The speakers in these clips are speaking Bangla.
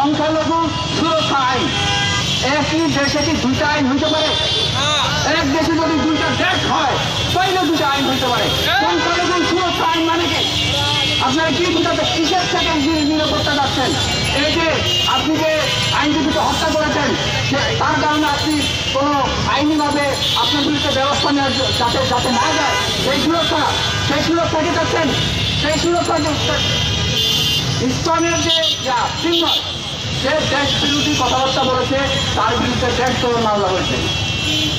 সংখ্যালঘু সুরক্ষা আইন। একই দেশে কি দুইটা আইন হইতে পারে? এক দেশে যদি দুইটা দেশ হয় তাইলে দুইটা আইন হইতে পারে। সংখ্যালঘু সুরক্ষা আইন মানে কি? আপনারা কি বুঝাতে কিসের থেকে নিরাপত্তা যাচ্ছেন? এই যে আপনি যে আইনজীবীকে হত্যা করেছেন তার কারণে আপনি কোনো আইনিভাবে আপনার বিরুদ্ধে ব্যবস্থা নেওয়ার যাতে যাতে না যায় সেই সুরক্ষাকে যাচ্ছেন। সেই সুরক্ষাকে ইসলামের যে চিহ্ন সে দেশ বিরোধী কথাবার্তা বলেছে তার বিরুদ্ধে দেশদ্রোহ মামলা হয়েছে।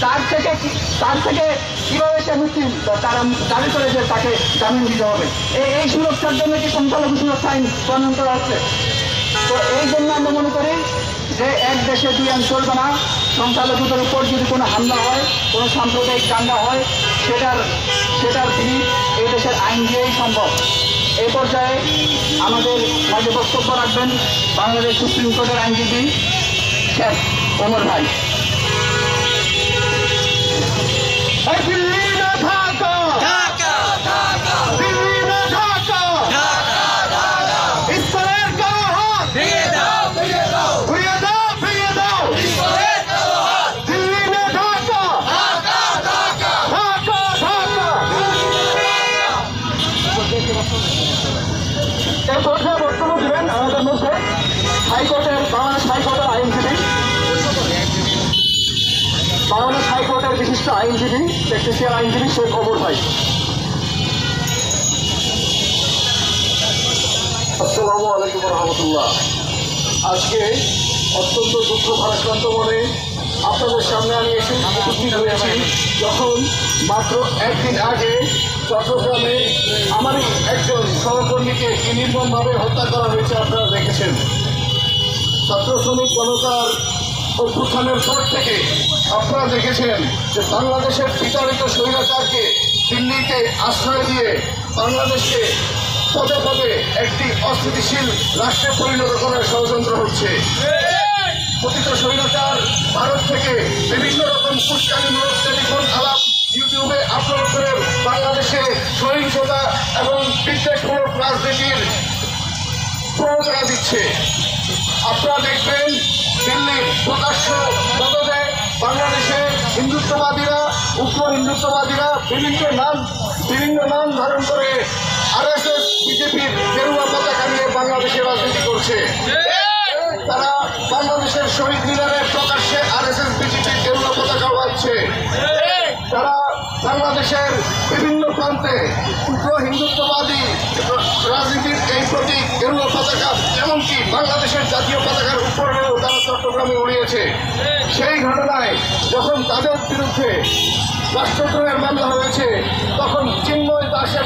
তার থেকে কিভাবে সে মুসলিম তারা দাবি করে যে তাকে জামিন দিতে হবে? এই সুরক্ষার জন্য কি সংখ্যালঘু সুরক্ষা আইন প্রণয়ন করা হচ্ছে? তো এই জন্য আমরা মনে করি যে এক দেশে দুই আইন চলবে না। সংখ্যালঘুদের উপর যদি কোনো হামলা হয়, কোনো সাম্প্রদায়িক দাঙ্গা হয়, সেটার বিধি এই দেশের আইন দিয়েই সম্ভব। এই পর্যায়ে আমাদের মাঝে বক্তব্য রাখবেন বাংলাদেশ সুপ্রিম কোর্টের আইনজীবী শেখ ওমর ভাই। বক্তব্য দেবেন আমাদের মধ্যে বাংলাদেশ হাইকোর্টের আইনজীবী, বাংলাদেশ হাইকোর্টের বিশিষ্ট আইনজীবী, প্র্যাকটিশিয়ান আইনজীবী শেখ ওমর ভাই। আসসালামু আলাইকুম রহমতুল্লাহ। আজকে অত্যন্ত দুঃখ ভারাক্রান্ত মনে আপনাদের সামনে আমি এসে উপস্থিত হয়েছি, যখন মাত্র একদিন আগে চট্টগ্রামে আমারই একজন সহকর্মীকে নির্মমভাবে হত্যা করা হয়েছে। আপনারা দেখেছেন ছাত্র শ্রমিক জনতার অভ্যুত্থানের পর থেকে আপনারা দেখেছেন যে বাংলাদেশের বিতাড়িত স্বৈরাচারকে দিল্লিতে আশ্রয় দিয়ে বাংলাদেশকে পদে পদে একটি অস্থিতিশীল রাষ্ট্রে পরিণত করার ষড়যন্ত্র হচ্ছে। পতিত স্বৈরাচার ভারত থেকে বিভিন্ন রকম উস্কানিমূলক টেলিফোন আলাপ ইউটিউবে আপলোড করে বাংলাদেশে সহিংসতা এবং বিদ্বেষমূলক রাজনীতির প্রবণতা দিচ্ছে। আপনারা দেখবেন দিল্লির প্রকাশ্য মদদে বাংলাদেশে হিন্দুত্ববাদীরা, উগ্র হিন্দুত্ববাদীরা বিভিন্ন নাম ধারণ করে RSS বিজেপির গেরুয়া পতাকা নিয়ে বাংলাদেশে রাজনীতি করছে। তারা বাংলাদেশের শহীদ মিনারে প্রকাশ্যে RSS বিজেপির গেরুয়া পতাকা উড়াচ্ছে। তারা বাংলাদেশের বিভিন্ন প্রান্তে উগ্র হিন্দুত্ববাদী রাজনীতির এই প্রতীক গেরুয়া পতাকা, এমনকি বাংলাদেশের জাতীয় পতাকার উপরেও তারা চট্টগ্রামে উড়িয়েছে। সেই ঘটনায় যখন তাদের বিরুদ্ধে রাষ্ট্রদ্রোহের মামলা হয়েছে, তখন চিন্ময় দাসের